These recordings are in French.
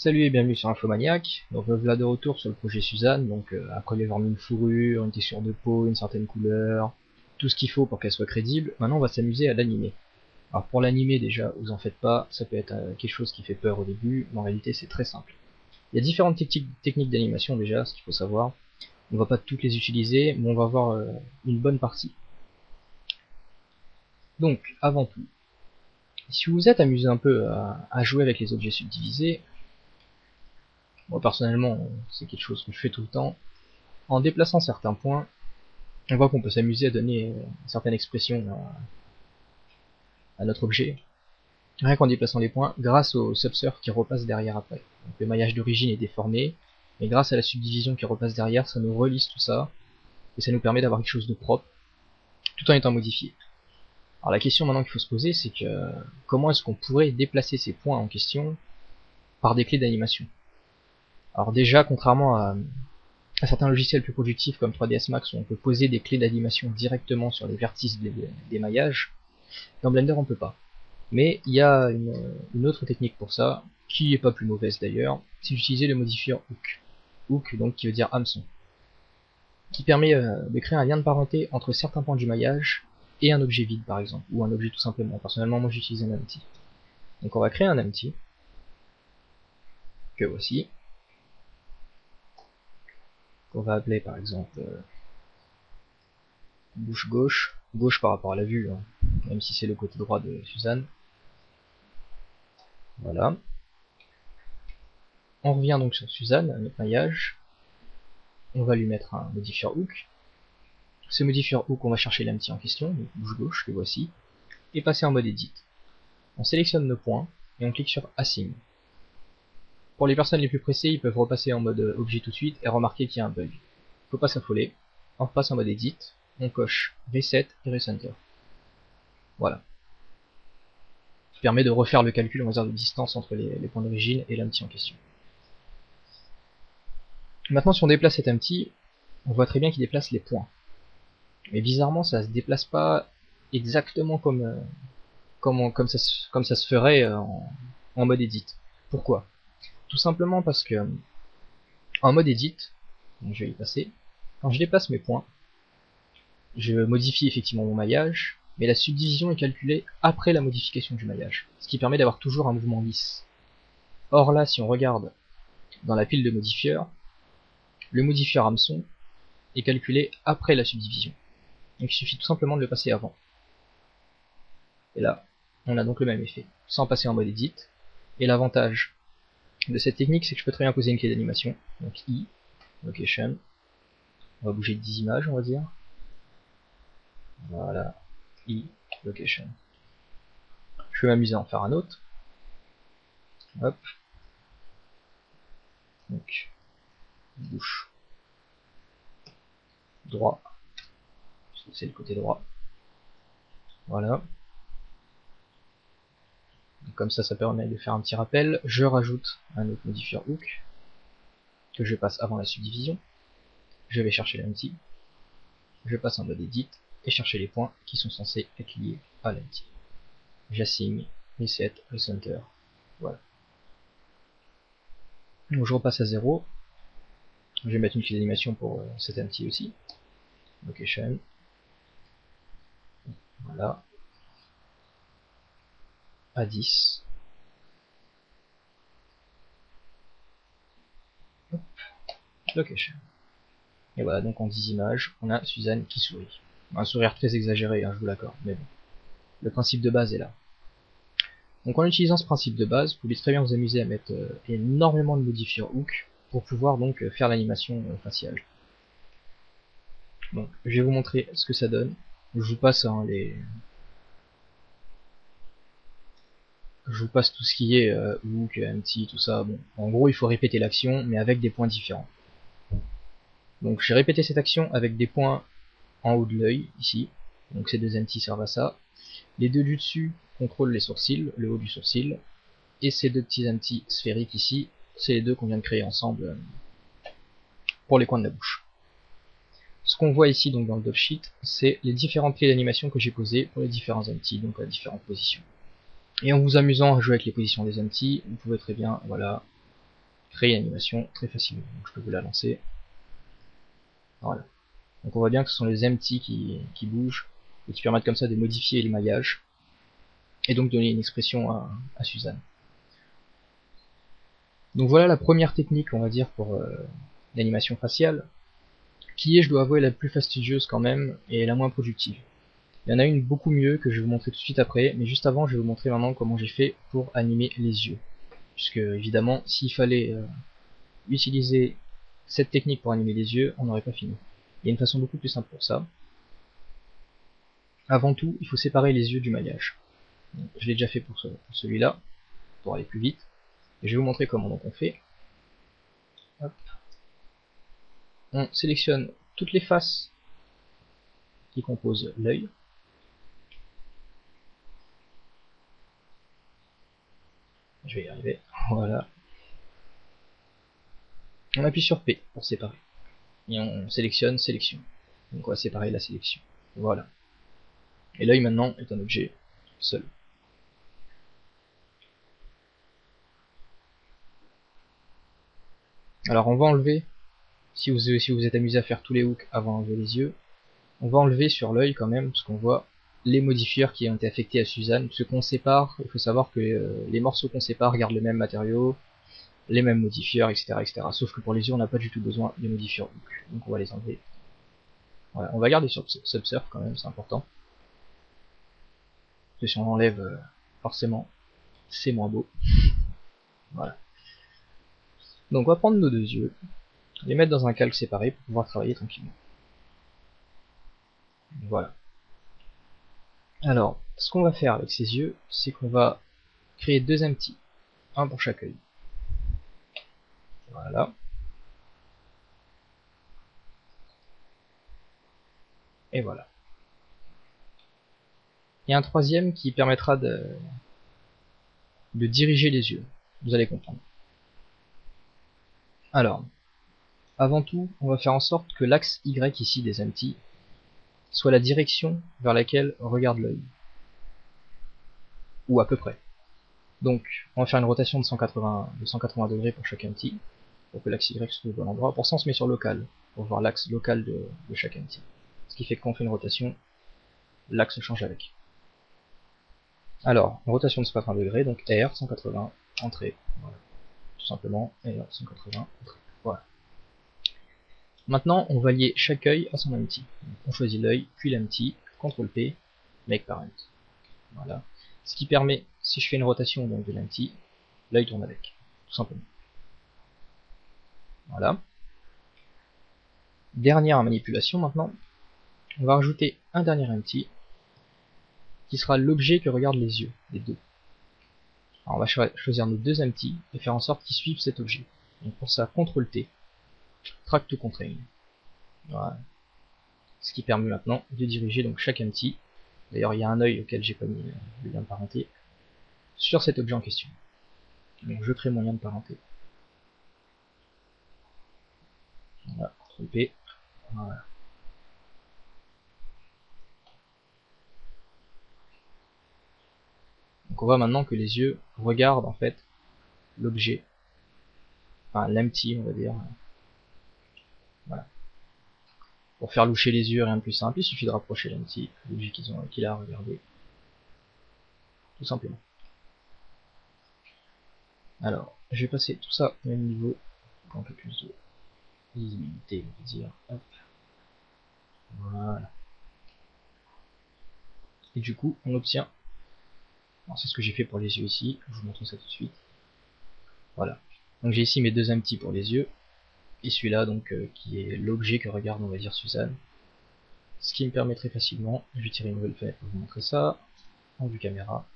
Salut et bienvenue sur Infomaniac. Donc me voilà de retour sur le projet Suzanne. Donc après lui avoir mis une fourrure, une texture de peau, une certaine couleur, tout ce qu'il faut pour qu'elle soit crédible. Maintenant on va s'amuser à l'animer. Alors pour l'animer déjà, vous en faites pas, ça peut être quelque chose qui fait peur au début, mais en réalité c'est très simple. Il y a différentes techniques d'animation déjà, ce qu'il faut savoir. On va pas toutes les utiliser, mais on va voir une bonne partie. Donc avant tout, si vous vous êtes amusé un peu à jouer avec les objets subdivisés, moi personnellement c'est quelque chose que je fais tout le temps. En déplaçant certains points, on voit qu'on peut s'amuser à donner une certaine expression à notre objet, rien qu'en déplaçant les points, grâce au subsurf qui repasse derrière après. Donc le maillage d'origine est déformé, mais grâce à la subdivision qui repasse derrière, ça nous relisse tout ça, et ça nous permet d'avoir quelque chose de propre, tout en étant modifié. Alors la question maintenant qu'il faut se poser, c'est que comment est-ce qu'on pourrait déplacer ces points en question par des clés d'animation? Alors déjà, contrairement à certains logiciels plus productifs comme 3ds Max où on peut poser des clés d'animation directement sur les vertices des maillages, dans Blender on peut pas. Mais il y a une autre technique pour ça, qui est pas plus mauvaise d'ailleurs, c'est d'utiliser le modifier hook. Hook donc qui veut dire hameçon. Qui permet de créer un lien de parenté entre certains points du maillage et un objet vide par exemple, ou un objet tout simplement. Personnellement moi j'utilise un empty. Donc on va créer un empty, que voici, qu'on va appeler par exemple bouche gauche, gauche par rapport à la vue, hein, même si c'est le côté droit de Suzanne. Voilà. On revient donc sur Suzanne, notre maillage. On va lui mettre un modifier hook. Ce modifier hook, on va chercher l'empty en question, donc bouche gauche, le voici, et passer en mode edit. On sélectionne nos points et on clique sur assign. Pour les personnes les plus pressées, ils peuvent repasser en mode objet tout de suite et remarquer qu'il y a un bug. Faut pas s'affoler. On repasse en mode edit, on coche reset et recenter. Voilà. Qui permet de refaire le calcul, on va dire, de distance entre les points d'origine et l'empty en question. Maintenant, si on déplace cet empty, on voit très bien qu'il déplace les points. Mais bizarrement, ça se déplace pas exactement comme ça se ferait en mode edit. Pourquoi? Tout simplement parce que en mode edit, donc je vais y passer, quand je déplace mes points, je modifie effectivement mon maillage, mais la subdivision est calculée après la modification du maillage, ce qui permet d'avoir toujours un mouvement lisse. Or là, si on regarde dans la pile de modifieurs, le modifieur hameçon est calculé après la subdivision. Donc il suffit tout simplement de le passer avant. Et là, on a donc le même effet, sans passer en mode edit. Et l'avantage de cette technique, c'est que je peux très bien poser une clé d'animation. Donc I, location. On va bouger de 10 images, on va dire. Voilà. I, location. Je vais m'amuser à en faire un autre. Hop. Donc, bouche. Droit. C'est le côté droit. Voilà. Donc, comme ça permet de faire un petit rappel. Je rajoute un autre modifier hook que je passe avant la subdivision. Je vais chercher l'empty. Je passe en mode edit et chercher les points qui sont censés être liés à l'empty. J'assigne, reset, recenter. Voilà. Donc je repasse à 0. Je vais mettre une clé d'animation pour cet empty aussi. Location. Voilà. À 10. Hop. Location. Et voilà, donc en 10 images, on a Suzanne qui sourit. Un sourire très exagéré, hein, je vous l'accorde, mais bon. Le principe de base est là. Donc en utilisant ce principe de base, vous pouvez très bien vous amuser à mettre énormément de modifiers hook pour pouvoir donc faire l'animation faciale. Donc je vais vous montrer ce que ça donne. Je vous passe je vous passe tout ce qui est hook, empty, tout ça. Bon, en gros il faut répéter l'action mais avec des points différents. Donc j'ai répété cette action avec des points en haut de l'œil ici. Donc ces deux empty servent à ça. Les deux du dessus contrôlent les sourcils, le haut du sourcil. Et ces deux petits empty sphériques ici, c'est les deux qu'on vient de créer ensemble pour les coins de la bouche. Ce qu'on voit ici donc dans le sheet, c'est les différentes clés d'animation que j'ai posées pour les différents empty, donc à différentes positions. Et en vous amusant à jouer avec les positions des empty, vous pouvez très bien, voilà, créer une animation très facilement. Donc je peux vous la lancer. Voilà. Donc on voit bien que ce sont les empty qui bougent et qui permettent comme ça de modifier le maillage et donc donner une expression à Suzanne. Donc voilà la première technique, on va dire, pour l'animation faciale, qui est, je dois avouer, la plus fastidieuse quand même et la moins productive. Il y en a une beaucoup mieux que je vais vous montrer tout de suite après, mais juste avant je vais vous montrer maintenant comment j'ai fait pour animer les yeux. Puisque évidemment, s'il fallait utiliser cette technique pour animer les yeux, on n'aurait pas fini. Il y a une façon beaucoup plus simple pour ça. Avant tout, il faut séparer les yeux du maillage. Donc, je l'ai déjà fait pour celui-là, pour aller plus vite. Et je vais vous montrer comment donc on fait. Hop. On sélectionne toutes les faces qui composent l'œil. Je vais y arriver. Voilà. On appuie sur P pour séparer. Et on sélectionne sélection. Donc on va séparer la sélection. Voilà. Et l'œil maintenant est un objet seul. Alors on va enlever, si vous êtes amusé à faire tous les hooks avant d'enlever les yeux, on va enlever sur l'œil quand même, parce qu'on voit les modifiers qui ont été affectés à Suzanne. Ce qu'on sépare, il faut savoir que les morceaux qu'on sépare gardent le même matériau, les mêmes modifieurs, etc., etc. Sauf que pour les yeux, on n'a pas du tout besoin de modifieurs hook. Donc on va les enlever. Voilà. On va garder sur Subsurf quand même, c'est important. Parce que si on enlève, forcément, c'est moins beau. Voilà. Donc on va prendre nos deux yeux, les mettre dans un calque séparé pour pouvoir travailler tranquillement. Voilà. Alors, ce qu'on va faire avec ces yeux, c'est qu'on va créer deux empty, un pour chaque œil. Voilà. Et voilà. Et un troisième qui permettra de diriger les yeux. Vous allez comprendre. Alors, avant tout, on va faire en sorte que l'axe Y ici des empty soit la direction vers laquelle regarde l'œil. Ou à peu près. Donc, on va faire une rotation de 180 degrés pour chaque empty, pour que l'axe Y se trouve au bon endroit. Pour ça, on se met sur local, pour voir l'axe local de chaque empty. Ce qui fait que quand on fait une rotation, l'axe change avec. Alors, rotation de 180 degrés, donc R, 180, entrée. Voilà. Tout simplement, R, 180, entrée. Voilà. Maintenant, on va lier chaque œil à son empty. On choisit l'œil, puis l'empty, CTRL P, Make Parent. Voilà. Ce qui permet, si je fais une rotation donc de l'empty, l'œil tourne avec, tout simplement. Voilà. Dernière manipulation maintenant, on va rajouter un dernier empty, qui sera l'objet que regardent les yeux, les deux. Alors on va choisir nos deux empty et faire en sorte qu'ils suivent cet objet. Donc pour ça, CTRL T, Track to Constrain. Voilà. Ce qui permet maintenant de diriger donc chaque empty. D'ailleurs, il y a un œil auquel j'ai pas mis le lien de parenté sur cet objet en question. Donc je crée mon lien de parenté. Voilà, CTRL P. Voilà. Donc on voit maintenant que les yeux regardent en fait l'objet, enfin l'empty on va dire. Voilà. Pour faire loucher les yeux, rien de plus simple, il suffit de rapprocher l'empty, l'objet qu'il a regardé. Tout simplement. Alors, je vais passer tout ça au même niveau, pour un peu plus de lisibilité, on va dire. Hop. Voilà. Et du coup, on obtient, c'est ce que j'ai fait pour les yeux ici, je vous montre ça tout de suite. Voilà. Donc j'ai ici mes deux empty pour les yeux, et celui-là donc qui est l'objet que regarde on va dire Suzanne. Ce qui me permet très facilement, je vais tirer une nouvelle fenêtre pour vous montrer ça, en vue caméra.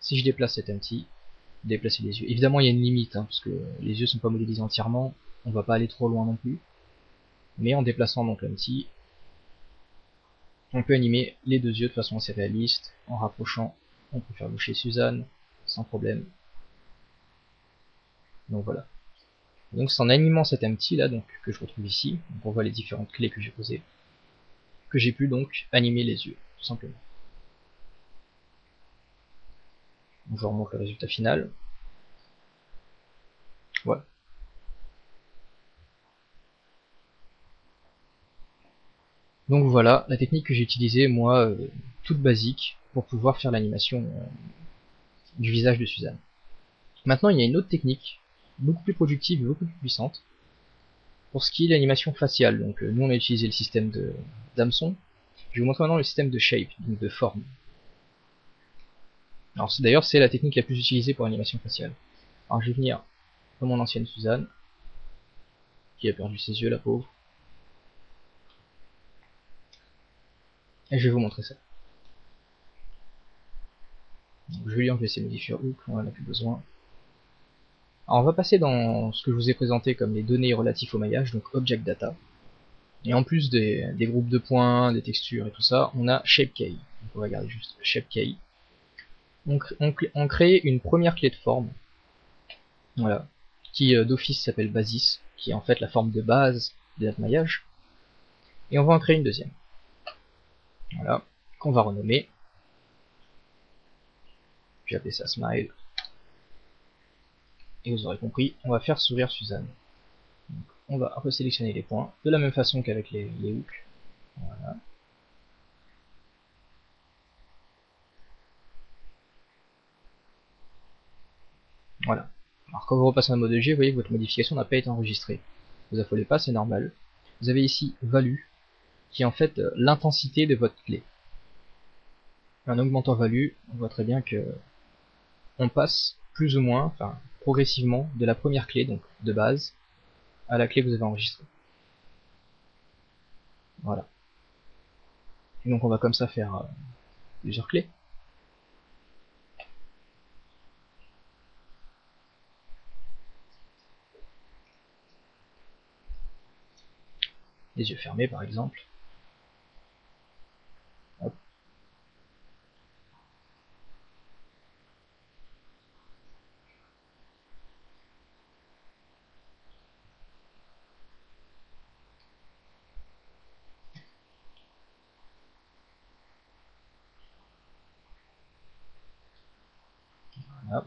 Si je déplace cet empty, déplacer les yeux. Évidemment il y a une limite, hein, parce que les yeux sont pas modélisés entièrement, on va pas aller trop loin non plus. Mais en déplaçant donc l'empty, on peut animer les deux yeux de façon assez réaliste, en rapprochant, on peut faire bouger Suzanne, sans problème. Donc voilà. Donc c'est en animant cet empty là, donc, que je retrouve ici, donc on voit les différentes clés que j'ai posées, que j'ai pu donc animer les yeux, tout simplement. Donc je remonte le résultat final. Voilà. Donc voilà la technique que j'ai utilisée moi, toute basique, pour pouvoir faire l'animation du visage de Suzanne. Maintenant il y a une autre technique, beaucoup plus productive et beaucoup plus puissante, pour ce qui est de l'animation faciale. Donc nous on a utilisé le système d'hameçon. Je vais vous montrer maintenant le système de shape, donc de forme. Alors d'ailleurs c'est la technique la plus utilisée pour l'animation faciale. Alors je vais venir dans mon ancienne Suzanne, qui a perdu ses yeux la pauvre, et je vais vous montrer ça. Donc, je vais lui enlever ses modifiers hook, on en a plus besoin. Alors on va passer dans ce que je vous ai présenté comme les données relatives au maillage, donc Object Data. Et en plus des groupes de points, des textures et tout ça, on a ShapeKey. Donc on va regarder juste ShapeKey. On crée une première clé de forme, voilà, qui d'office s'appelle Basis, qui est en fait la forme de base de notre maillage. Et on va en créer une deuxième. Voilà, qu'on va renommer. Je vais appeler ça Smile. Et vous aurez compris, on va faire sourire Suzanne. Donc, on va resélectionner les points, de la même façon qu'avec les hooks. Voilà. Voilà. Alors quand vous repassez en mode G, vous voyez que votre modification n'a pas été enregistrée. Vous affolez pas, c'est normal. Vous avez ici Value, qui est en fait l'intensité de votre clé. En augmentant Value, on voit très bien que on passe plus ou moins, enfin progressivement, de la première clé, donc de base, à la clé que vous avez enregistrée. Voilà. Et donc on va comme ça faire plusieurs clés. Les yeux fermés par exemple. Hop. Voilà.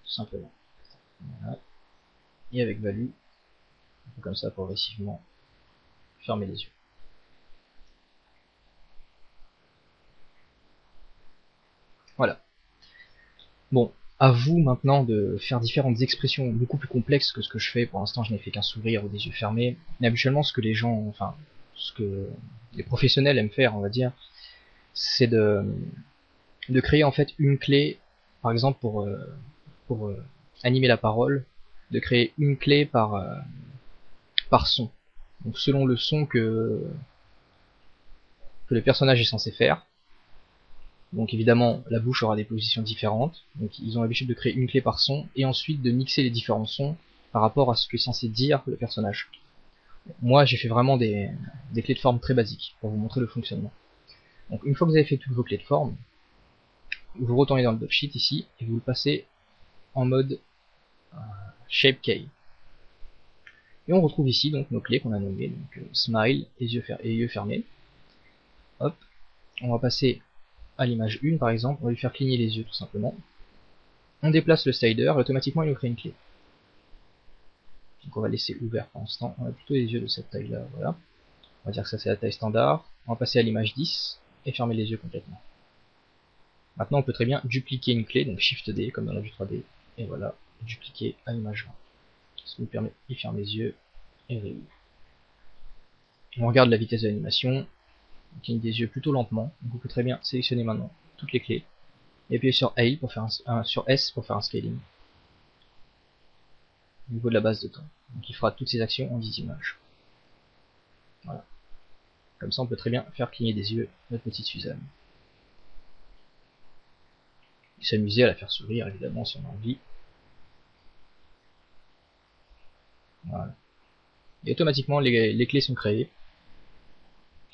Tout simplement. Voilà. Et avec Value, on peut comme ça progressivement fermer les yeux. Voilà. Bon, à vous maintenant de faire différentes expressions beaucoup plus complexes que ce que je fais. Pour l'instant, je n'ai fait qu'un sourire ou des yeux fermés. Mais habituellement, ce que les gens, enfin, ce que les professionnels aiment faire, on va dire, c'est de créer en fait une clé, par exemple pour animer la parole, de créer une clé par son. Donc selon le son que le personnage est censé faire. Donc évidemment, la bouche aura des positions différentes. Donc ils ont l'habitude de créer une clé par son et ensuite de mixer les différents sons par rapport à ce que est censé dire le personnage. Moi, j'ai fait vraiment des clés de forme très basiques pour vous montrer le fonctionnement. Donc une fois que vous avez fait toutes vos clés de forme, vous retournez dans le dot sheet ici et vous le passez en mode shape key. Et on retrouve ici donc nos clés qu'on a nommées, donc smile et yeux fermés. Hop, on va passer à l'image 1 par exemple, on va lui faire cligner les yeux tout simplement. On déplace le slider et automatiquement il nous crée une clé. Donc on va laisser ouvert pour l'instant, on a plutôt les yeux de cette taille là, voilà. On va dire que ça c'est la taille standard. On va passer à l'image 10 et fermer les yeux complètement. Maintenant on peut très bien dupliquer une clé, donc Shift D comme dans la vue 3D, et voilà, dupliquer à l'image 20. Ça nous permet, il ferme les yeux et réouvre. On regarde la vitesse de l'animation, on cligne des yeux plutôt lentement, donc on peut très bien sélectionner maintenant toutes les clés, et appuyer sur A pour faire sur S pour faire un scaling au niveau de la base de temps. Donc il fera toutes ces actions en 10 images. Voilà. Comme ça on peut très bien faire cligner des yeux notre petite Suzanne. Et s'amuser à la faire sourire évidemment si on a envie. Voilà. Et automatiquement les clés sont créées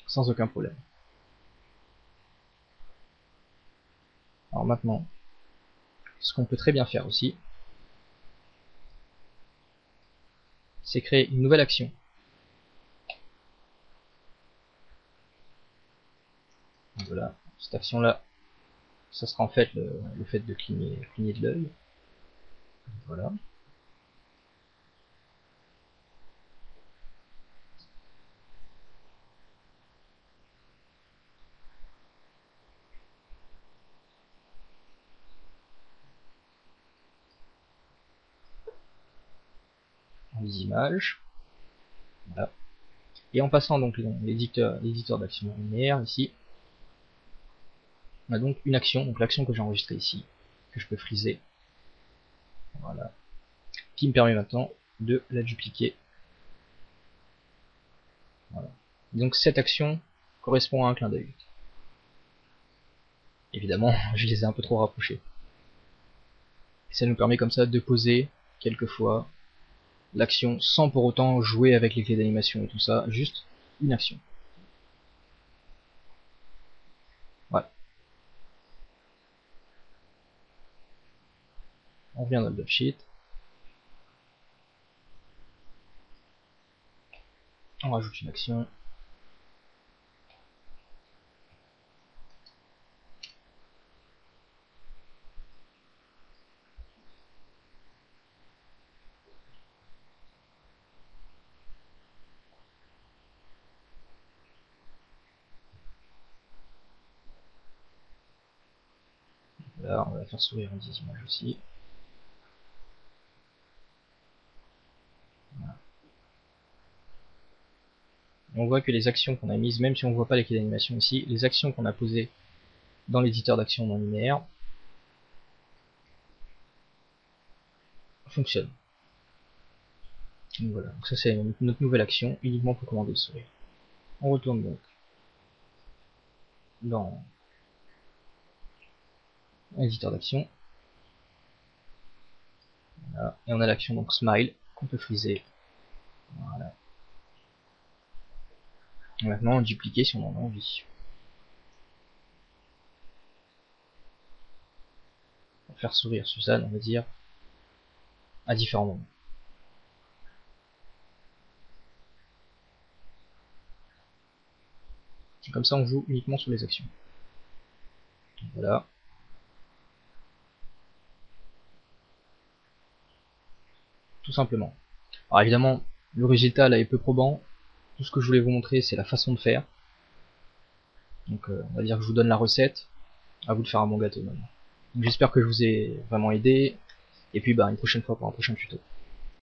sans aucun problème. Alors maintenant, ce qu'on peut très bien faire aussi, c'est créer une nouvelle action. Donc voilà, cette action-là, ça sera en fait le fait de cligner de l'œil. Voilà. Les images. Voilà. Et en passant donc l'éditeur d'action linéaire ici, on a donc une action, donc l'action que j'ai enregistrée ici, que je peux friser. Voilà. Qui me permet maintenant de la dupliquer. Voilà. Donc cette action correspond à un clin d'œil. Évidemment, je les ai un peu trop rapprochés. Et ça nous permet comme ça de poser quelquefois l'action sans pour autant jouer avec les clés d'animation et tout ça, juste une action. Voilà. On revient dans le sheet. On rajoute une action. Là, on va faire sourire en 10 images aussi. Voilà. Et on voit que les actions qu'on a mises, même si on ne voit pas les clés d'animation ici, les actions qu'on a posées dans l'éditeur d'action non linéaire fonctionnent. Donc voilà, donc ça c'est notre nouvelle action uniquement pour commander le sourire. On retourne donc dans l'éditeur d'action. Voilà. Et on a l'action donc smile qu'on peut friser. Voilà. Et maintenant on dupliquer si on en a envie. Pour faire sourire Suzanne, on va dire, à différents moments. Et comme ça on joue uniquement sur les actions. Voilà. Tout simplement. Alors évidemment, le résultat là est peu probant. Tout ce que je voulais vous montrer, c'est la façon de faire. Donc on va dire que je vous donne la recette. À vous de faire un bon gâteau maintenant. J'espère que je vous ai vraiment aidé. Et puis bah une prochaine fois pour un prochain tuto.